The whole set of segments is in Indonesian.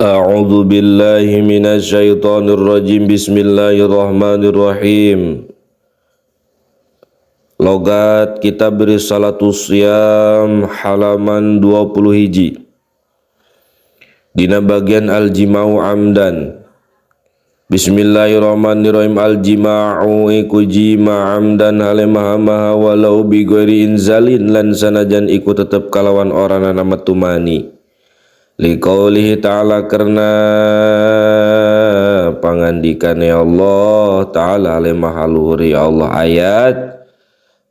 A'udzu billahi minasy syaithanir rajim. Bismillahirrahmanirrahim. Logat Kitab Risalatus Syam halaman 20 hiji. Dina bagian al-jima'u amdan. Bismillahirrahmanirrahim. Al-jima'u iku jima' amdan hale maha walau bi ghairi inzalin lan sanajan iku tetep kalawan orana metumani. Liqaulihi ta'ala karena pangandikane Allah ta'ala le mahaluhuri Allah ayat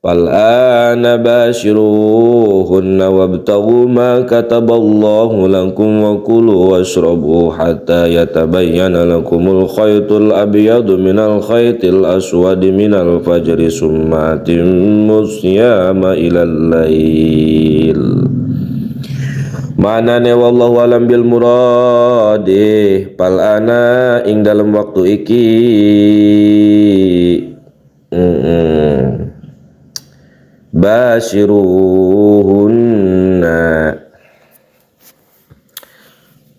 fal ana bashiruhunna wabtaghu ma kataballahu lakum wa kulu washrabu hatta yatabayyana lakumul khaytul abyadu minal khaytil aswadi minal fajri summa atimmus siyama ilal lail. Manane wallahu alam bil muradi pal ana ing dalam waktu iki basyiruhunna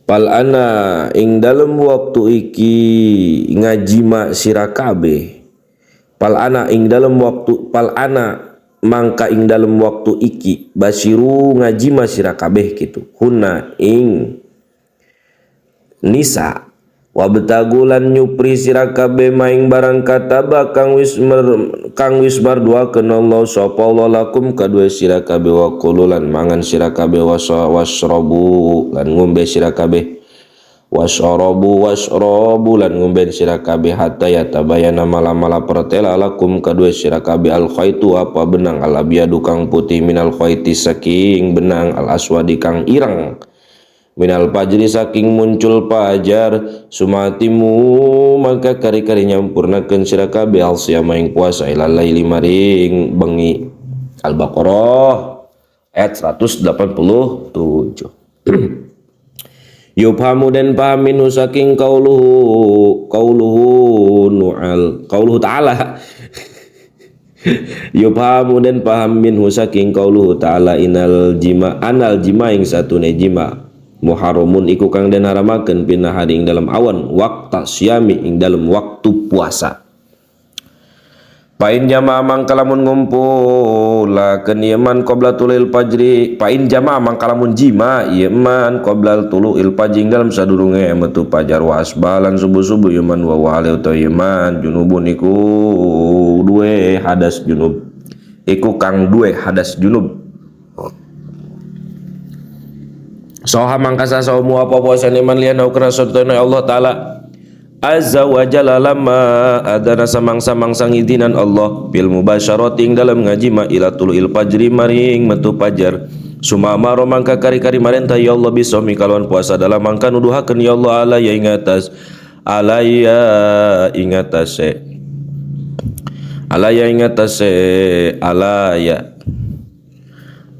pal ana ing dalam waktu iki ngajima sira kabeh pal ana ing dalam waktu pal ana mangka ing dalam waktu iki basiru ngajima sira kabeh kitu hunna ing nisa wabtagulan nyupri sira kabeh maing barang kataba kang wis barduakeun Allah sapa Allah lakum kadue sira kabeh wa qululan mangan sira kabeh wasrabu lan ngombe sira kabeh wasrabu lan ngomben sira kabeh hatta yatabayana mala pertela lakum kadue sira kabeh al khaitu apa benang al abyadu kang putih minal khaiti saking benang al aswadi kang ireng minal fajri saking muncul pajar sumatimu maka kari-kari nyampurnakeun sira kabeh al siyama ing puasa ilal laili maring bengi. Al-Baqarah ayat 187. Yufhamu dan paham minhu saking qauluhu ta'ala yufhamu dan paham minhu saking qauluhu ta'ala anal jima ing satune jima muharramun iku kang den haramakeun pinahari ing dalam awan waqta syami ing dalam waktu puasa. Pain jama mangkalamun ngumpulakeun yaman qabla tulil fajri pain jama mangkalamun jima yaman qabla tulil fajri dalam sadurunge metu fajar wa asbalan subuh-subuh yaman wa wale utawa yaman junubun iku duwe hadas junub iku kang duwe hadas junub soha mangkasa saumu apa puasane man liana ukra sartana Allah taala azza wa jalla lama adana samang-samang idinan Allah bil mubasyarati ing dalam ngajima ila tuluil fajri maring metu fajar sumamaro mangka kari-kari marentah ya Allah bisomi kalawan puasa dalam mangka nuduhakeun ya Allah alaya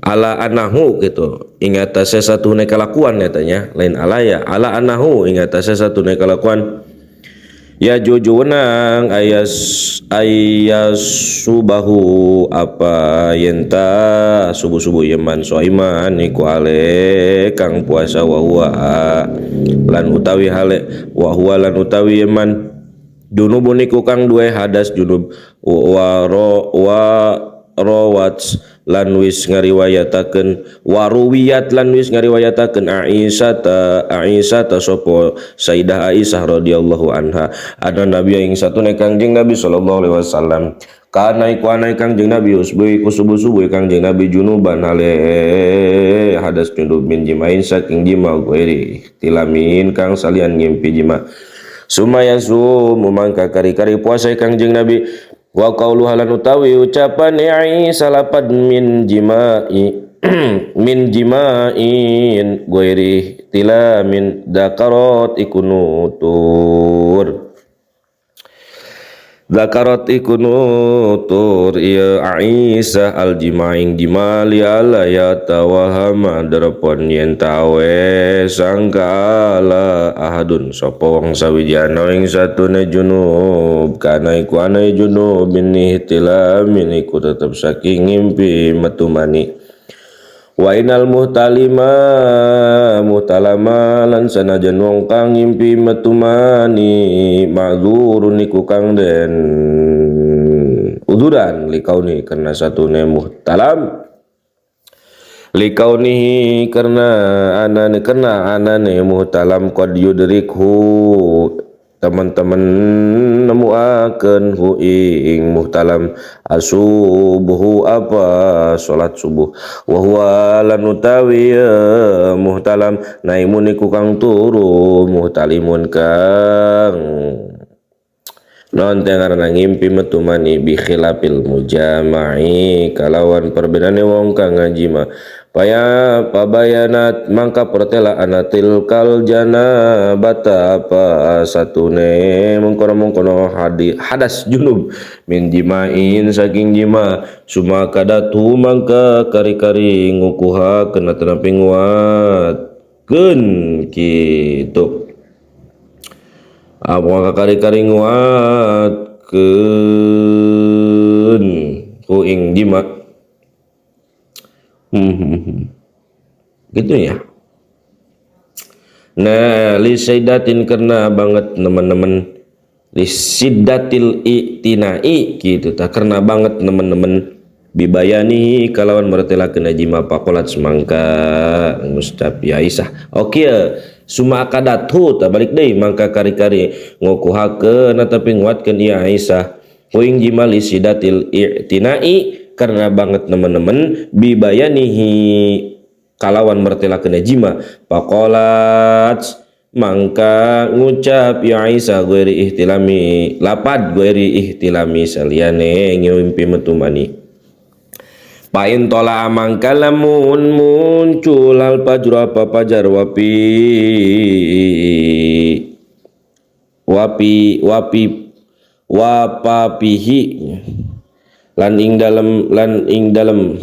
ala anahu gitu ingatase satu kalakuan katanya lain alaya ala anahu ingatase satu kalakuan ya jujunang ayas subahu apa yenta subuh yaman soiman iku ale kang puasa wa huwa lan utawi hale wa huwa lan utawi yaman junubun iku kang duwe hadas junub wa rawat lan wis ngariwayatakeun waruwiyat lan wis ngariwayatakeun Aisyah sapa Sayyidah Aisyah radhiyallahu anha ada nabi ing satune Kangjeng Nabi sallallahu alaihi wasallam kana iku ana Kangjeng Nabi usbuh iku subuh Kangjeng Nabi junuban hale hadas junub min jimain saking jima ghairi tilamin kang salian ngimpi jima sumayasu mumangka kari-kari puasa Kangjeng Nabi wa qaulu halan utawi ucapan Aisyah lapad min jima'in ghairi tilamin dakarat ikunutur ya Aisyah al jima'ing jimali ala ya tawahama darapon yen tawe sangkala ahadun sapa wong sawijana ing satune junub kana iku ana junub ini tilamin iku tetep saking ngimpi metu mani Wa inal muhtalama lan sanajan wong kang ngimpi metu mani ma'dzurun iku kang den uduran likauni karena satune muhtalam likaunihi karena anane muhtalam qad yudrikhu teman-teman nemuaken hu ing muhtalam asubuhu apa salat subuh wa huwa lan utawi muhtalam naimun iku kang turu muhtalimun kang non tengarana ngimpi metu mani bi khilafil mujama'i kalawan perbedane wong kang ngajima pabayanat mangka pertela anatil kal janabata apa satune mengkono hadas junub min jimain saking jima suma kadatu mangka kari-kari ngukuha kena tenapi nguatkeun kitu apa kari-kari nguatkeun ku ing jima gitu ya. Nah, li saydatin karena banget teman-teman li siddatil i'tinai gitu tak karena banget teman-teman bibayani kalawan mertelakeun jima pakolat semangka Mustafi Aisyah. Oke, suma akadathu ta balik deui mangka kari-kari ngukuhakeun tapi nguatkeun ieu Aisyah. Poing jima li siddatil i'tinai karena banget teman-teman bibayanihi kalawan mertelakeun jima faqalat mangka ngucap ya Aisyah ghairi ihtilami lapad ghairi ihtilami saliyane ngimpi metu mani pain tola mangka lamun muncul al fajr apa fajar wapapihi lan ing dalem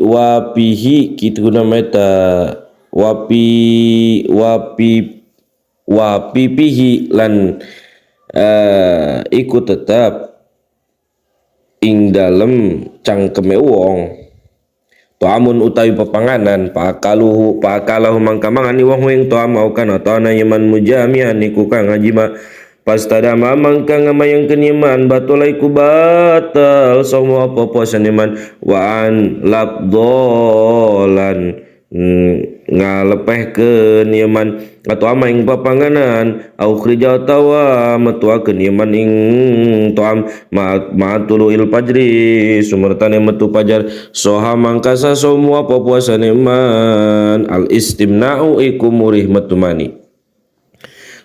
wapihi kitu namanya wapipihi lan iku tetap ing dalem cangkeme wong toamun utawi pepanganan pakalahu mangka mangani wong ing toam mau kana taana yaman mujamian iku kang ngajima pastada mamang kang ngamayangkeun iman batulai ku batal semua apa puasa iman wa an labdolan ngalepehkeun iman atau ama ing papanganan au khrijal tawa metuakeun iman ing toam ma'atuluil fajri sumertane metu fajar soha mangkasa semua apa puasa iman al istimna'u iku murih metu mani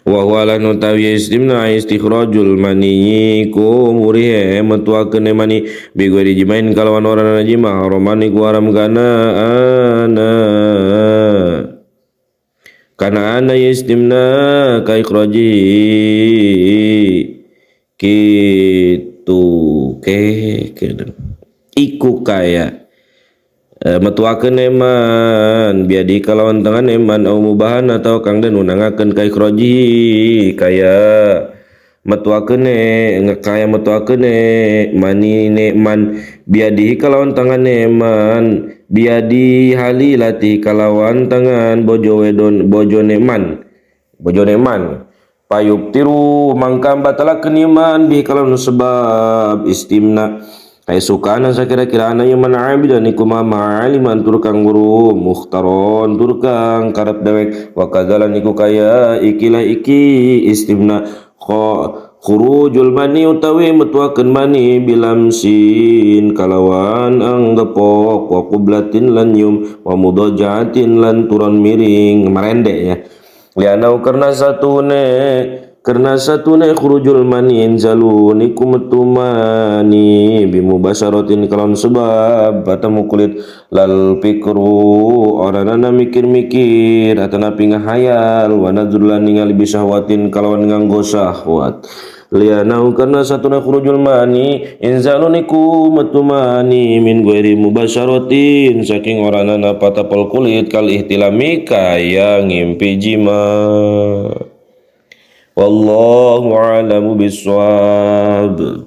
wa huwa lan utawi istimna istikhrajul mani ku murihe metuakeun mani bi ghairi jimain kalawan orana jima haramani ku haram kana istimna ka ikhraji kitu iku kaya metuakeun eman biadi kalawan tangan eman au mubahan atau kang den unangakeun ka ikhraji kaya metuakeun mani neman biadi kalawan tangan eman biadi halilati kalawan tangan bojo neman payub tiru mangka batalakeun iman bi kalawan sebab istimna ay sukana sakira-kira ana yang abdan iku ma'aliman turkang guru mukhtaron turkang karep dewek wa kadzalan iku kaya ikilah iki istimna khurujul mani utawi metuakeun mani bilamsin kalawan anggepok wa qublatin lan yum wa mudajatin lan turon miring merende ya lianau karena satune khurujul mani inzalun iku metu mani bimubasaratin kalam sebab batamu kulit lal pikru orangana mikir-mikir atana ngahayal wa nadzurlan ningali bisahwatin kalawan nganggo syahwat lianau karena satuna khurujul mani inzalun iku metu mani min ghairi mubasaratin saking orangana patapal kulit kal ihtilami kaya ngimpi jima. Wallahu a'lamu bissawab.